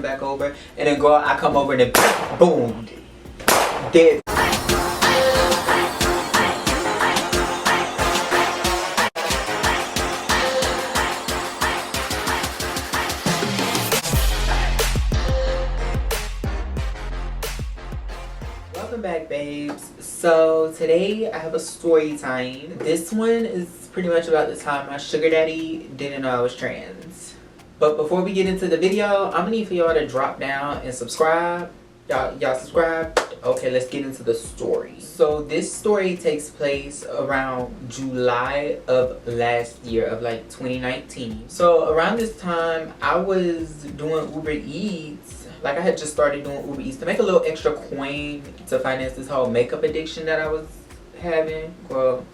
back over, and then girl, I come over and then boom, dead. Welcome back, babes. So today I have a story time. This one is pretty much about the time my sugar daddy didn't know I was trans. But before we get into the video, I'm gonna need for y'all to drop down and subscribe. Y'all subscribe? Okay, let's get into the story. So this story takes place around July of last year, of like 2019. So around this time, I was doing Uber Eats. Like, I had just started doing Uber Eats to make a little extra coin to finance this whole makeup addiction that I was having. Well,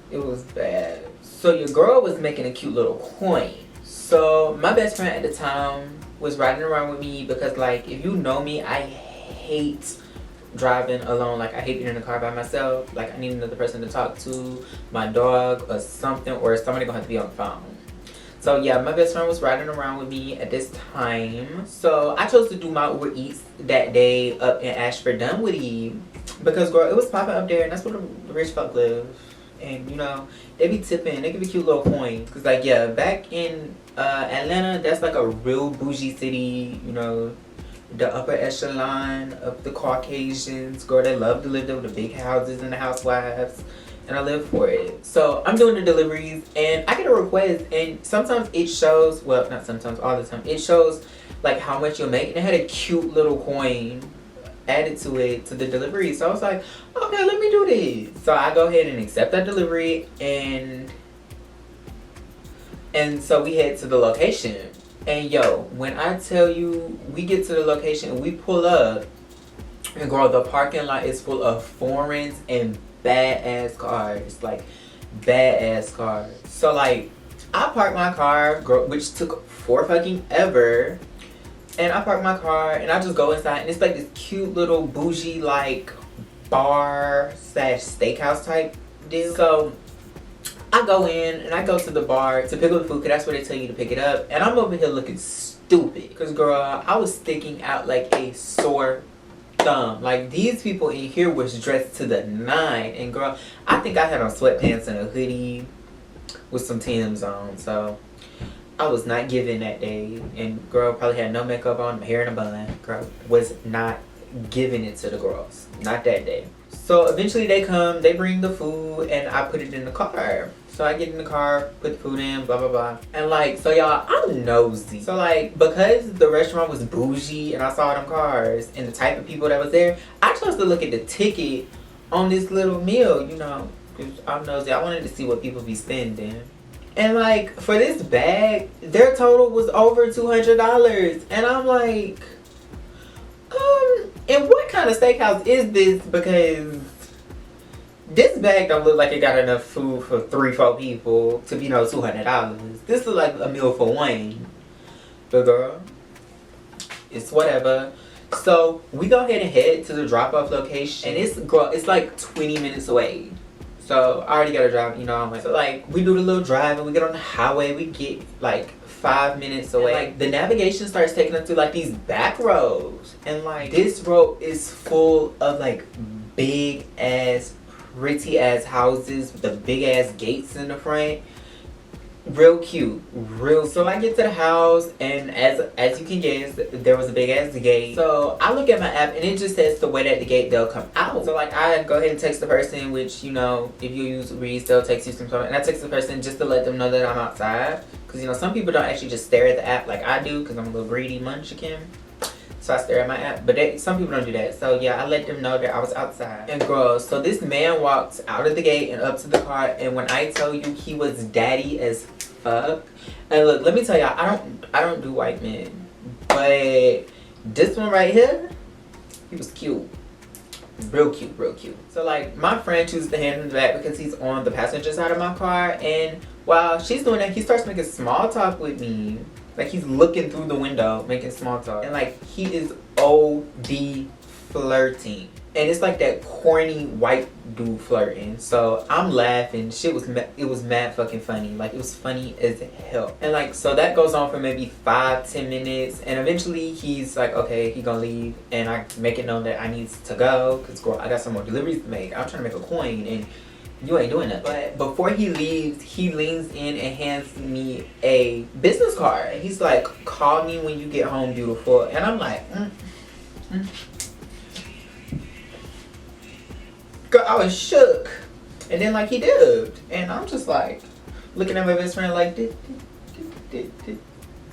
it was bad. So your girl was making a cute little coin. So my best friend at the time was riding around with me because, like, if you know me, I hate driving alone. Like, I hate being in the car by myself. Like, I need another person to talk to, my dog or something, or somebody gonna have to be on the phone. So yeah, my best friend was riding around with me at this time. So I chose to do my Uber Eats that day up in Ashford Dunwoody because, girl, it was popping up there, and that's where the rich folk live. And, you know, they be tipping, they give you cute little coins. Cause, like, yeah, back in Atlanta, that's like a real bougie city, you know, the upper echelon of the Caucasians. Girl, they love to live there with the big houses and the housewives. And I live for it. So I'm doing the deliveries and I get a request, and sometimes it shows, well, not sometimes, all the time, it shows like how much you'll make, and it had a cute little coin added to it, to the delivery. So I was like, okay, let me do this. So I go ahead and accept that delivery, and so we head to the location. And yo, when I tell you, we get to the location and we pull up, and girl, the parking lot is full of foreigns and badass cars, like badass cars. So like, I parked my car, girl, which took for fucking ever, and I parked my car and I just go inside, and it's like this cute little bougie like bar slash steakhouse type deal. So I go in and I go to the bar to pick up the food, because that's where they tell you to pick it up, and I'm over here looking stupid because, girl, I was sticking out like a sore thumb. Like, these people in here was dressed to the nine, and girl, I think I had on sweatpants and a hoodie with some Timbs on. So I was not giving that day, and girl probably had no makeup on, hair in a bun. Girl was not giving it to the girls, not that day. So eventually they come, they bring the food, and I put it in the car. So I get in the car, put the food in, blah, blah, blah. And like, so y'all, I'm nosy. So like, because the restaurant was bougie and I saw them cars and the type of people that was there, I chose to look at the ticket on this little meal, you know, because I'm nosy. I wanted to see what people be spending. And like, for this bag, their total was over $200. And I'm like, and what kind of steakhouse is this? Because this bag don't look like it got enough food for 3-4 people to be no $200. This is like a meal for one. But girl, it's whatever. So we go ahead and head to the drop-off location, and it's like 20 minutes away. So I already gotta drive, you know. So like, we do the little drive and we get on the highway. We get like 5 minutes away. And, like, the navigation starts taking us through like these back roads, and like, this road is full of like big ass, pretty ass houses with the big ass gates in the front. Real cute, real. So I get to the house, and as you can guess, there was a big ass gate. So I look at my app and it just says the way that the gate, they'll come out. So like, I go ahead and text the person, which, you know, if you use Reese, they'll text you something, and I text the person just to let them know that I'm outside, because, you know, some people don't actually just stare at the app like I do, because I'm a little greedy munchkin. So I stare at my app, but some people don't do that. So yeah, I let them know that I was outside. And girl, so this man walked out of the gate and up to the car, and when I tell you, he was daddy as fuck. And look, let me tell y'all, I don't do white men, but this one right here, he was cute. Real cute, real cute. So like, my friend chooses to hand him the back because he's on the passenger side of my car, and while she's doing that, he starts making small talk with me. Like, he's looking through the window, making small talk. And like, he is OD flirting. And it's like that corny white dude flirting. So I'm laughing. It was mad fucking funny. Like, it was funny as hell. And like, so that goes on for maybe 5-10 minutes. And eventually he's like, okay, he gonna leave. And I make it known that I need to go. Cause girl, I got some more deliveries to make. I'm trying to make a coin and you ain't doing that. But before he leaves, he leans in and hands me a business card. He's like, call me when you get home, beautiful. And I'm like, Girl, I was shook. And then like he dipped. And I'm just like looking at my best friend like, did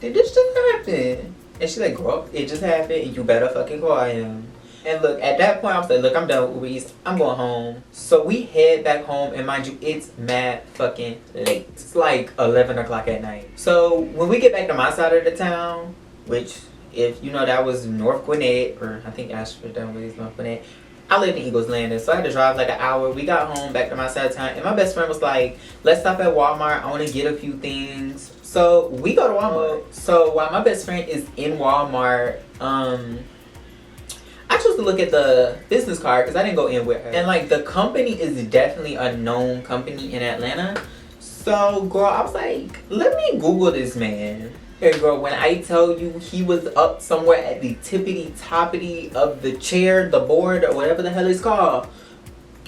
this just happen? And she's like, girl, it just happened and you better fucking call him. And look, at that point I was like, look, I'm done with Uber Eats. I'm going home. So we head back home and mind you, it's mad fucking late. It's like 11 o'clock at night. So when we get back to my side of the town, which if you know that was North Gwinnett, or I think Ashford Dunwoody is North Gwinnett. I lived in Eagles Landing, so I had to drive like an hour. We got home back to my side of town, and my best friend was like, let's stop at Walmart. I want to get a few things. So we go to Walmart. So while my best friend is in Walmart, I chose to look at the business card because I didn't go in with her. And like, the company is definitely a known company in Atlanta. So girl, I was like, let me Google this man. Hey girl, when I tell you he was up somewhere at the tippity-toppity of the chair, the board, or whatever the hell it's called,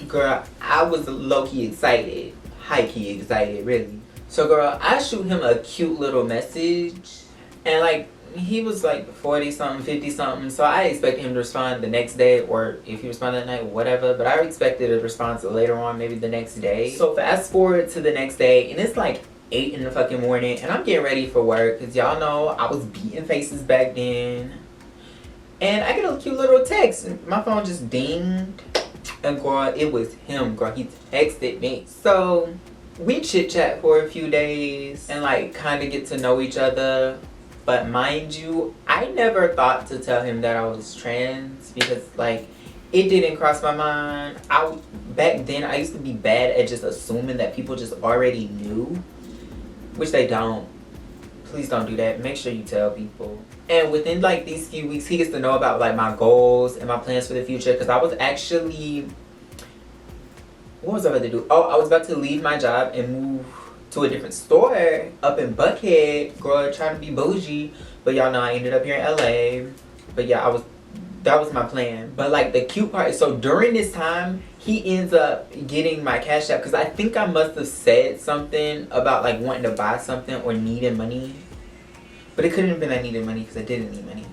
girl, I was low-key excited. High-key excited, really. So girl, I shoot him a cute little message. And like, he was like 40-something, 50-something. So I expected him to respond the next day, or if he responded that night, whatever. But I expected a response later on, maybe the next day. So fast forward to the next day, and it's like 8 in the fucking morning, and I'm getting ready for work because y'all know I was beating faces back then. And I get a cute little text, and my phone just dinged, and girl, it was him, girl. He texted me. So we chit chat for a few days and like kind of get to know each other. But mind you, I never thought to tell him that I was trans because like it didn't cross my mind. Back then I used to be bad at just assuming that people just already knew. Which they don't. Please don't do that. Make sure you tell people. And within like these few weeks, he gets to know about like my goals and my plans for the future. Because I was actually, what was I about to do? Oh, I was about to leave my job and move to a different store up in Buckhead. Girl, trying to be bougie. But y'all know I ended up here in LA. But yeah, that was my plan. But like the cute part is, so during this time, he ends up getting my Cash App because I think I must have said something about like wanting to buy something or needing money. But it couldn't have been I needed money because I didn't need money.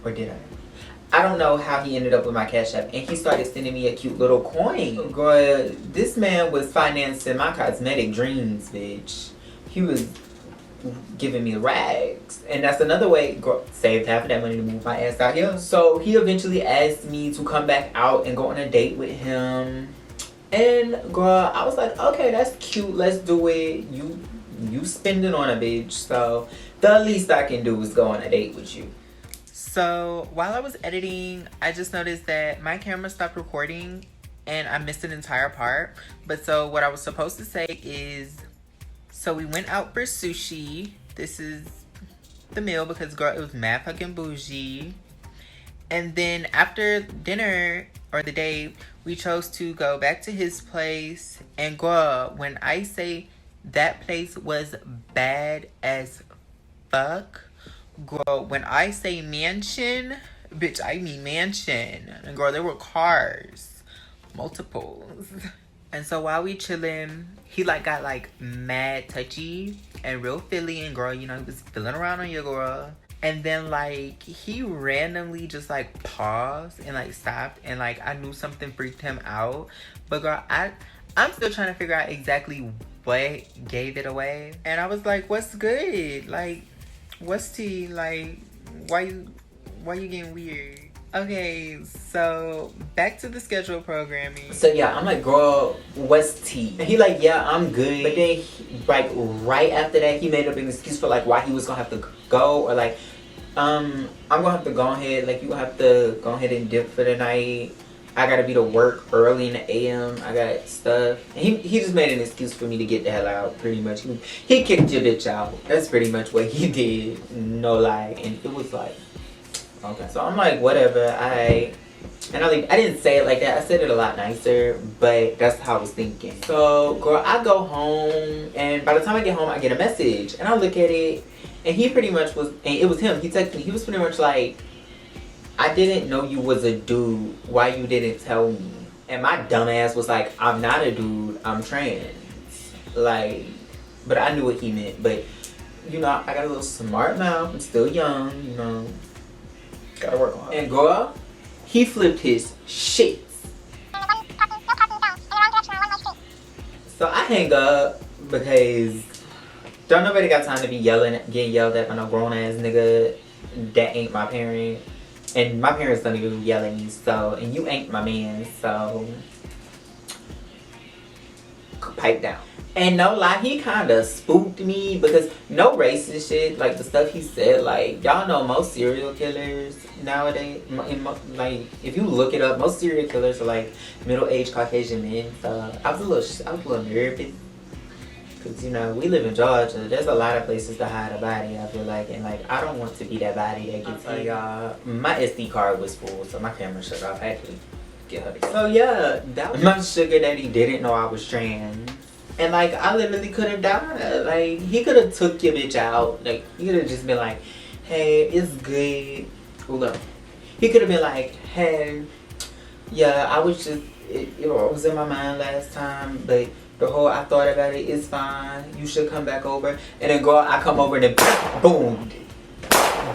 Or did I? I don't know how he ended up with my Cash App. And he started sending me a cute little coin. Girl, this man was financing my cosmetic dreams, bitch. He was giving me rags. And that's another way, girl, saved half of that money to move my ass out here. So he eventually asked me to come back out and go on a date with him. And girl, I was like, okay, that's cute, let's do it. You spend it on a bitch, so the least I can do is go on a date with you. So while I was editing, I just noticed that my camera stopped recording and I missed an entire part. But so what I was supposed to say is, so we went out for sushi. This is the meal because girl, it was mad fucking bougie. And then after dinner or the day, we chose to go back to his place. And girl, when I say that place was bad as fuck, girl, when I say mansion, bitch, I mean mansion. And girl, there were cars, multiples. And so while we chilling, he like got like mad touchy and real feely, and girl, you know, he was feeling around on your girl. And then like he randomly just like paused and like stopped, and like I knew something freaked him out. But girl, I'm still trying to figure out exactly what gave it away. And I was like, what's good? Like, what's tea? Like, why you getting weird? Okay, so back to the schedule programming. So yeah, I'm like, girl, what's tea? And he like, yeah, I'm good. But then like right after that, he made up an excuse for like why he was gonna have to go, or like, I'm gonna have to go ahead, like you have to go ahead and dip for the night. I gotta be to work early in the AM. I got stuff. And he just made an excuse for me to get the hell out, pretty much. He kicked your bitch out. That's pretty much what he did. No lie. And it was like, okay. So I'm like, whatever. And I didn't say it like that. I said it a lot nicer, but that's how I was thinking. So, girl, I go home, and by the time I get home, I get a message, and I look at it, and he pretty much was, and it was him. He texted me. He was pretty much like, I didn't know you was a dude. Why you didn't tell me? And my dumb ass was like, I'm not a dude. I'm trans. Like, but I knew what he meant. But, you know, I got a little smart mouth. I'm still young, you know. Gotta work on it. And girl, he flipped his shit. So I hang up because don't nobody got time to be getting yelled at by no grown ass nigga that ain't my parent. And my parents don't even yell at me, so, and you ain't my man, so pipe down. And no lie, he kind of spooked me because no racist shit, like the stuff he said, like, y'all know most serial killers nowadays, like, if you look it up, most serial killers are like middle-aged Caucasian men, so I was a little nervous. Because, you know, we live in Georgia. There's a lot of places to hide a body, I feel like. And, like, I don't want to be that body that gets like, y'all. My SD card was full, so my camera shut off. I had to get her to. So, yeah, that was my sugar daddy didn't know I was trans. And, like, I literally could have died. Like, he could have took your bitch out. Like, he could have just been like, hey, it's good. Hold up. He could have been like, hey, yeah, I was just, it was in my mind last time, but the whole I thought about it is fine. You should come back over. And then girl, I come over and then boom,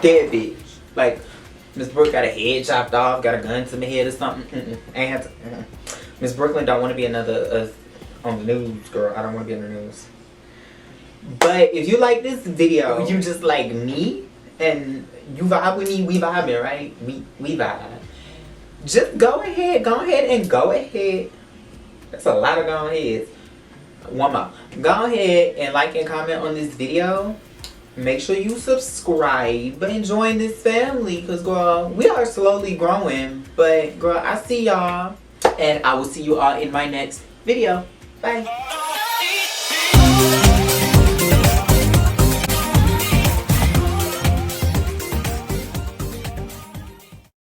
dead bitch. Like Miss Brooke got a head chopped off, got a gun to my head or something. Ain't have to. Miss Brooklyn don't want to be another on the news, girl. I don't want to be on the news. But if you like this video, you just like me and you vibe with me, we vibing, right? We vibe. Just go ahead and go ahead. That's a lot of go aheads. One more. Go ahead and like and comment on this video. Make sure you subscribe and join this family. Because, girl, we are slowly growing. But, girl, I see y'all. And I will see you all in my next video. Bye.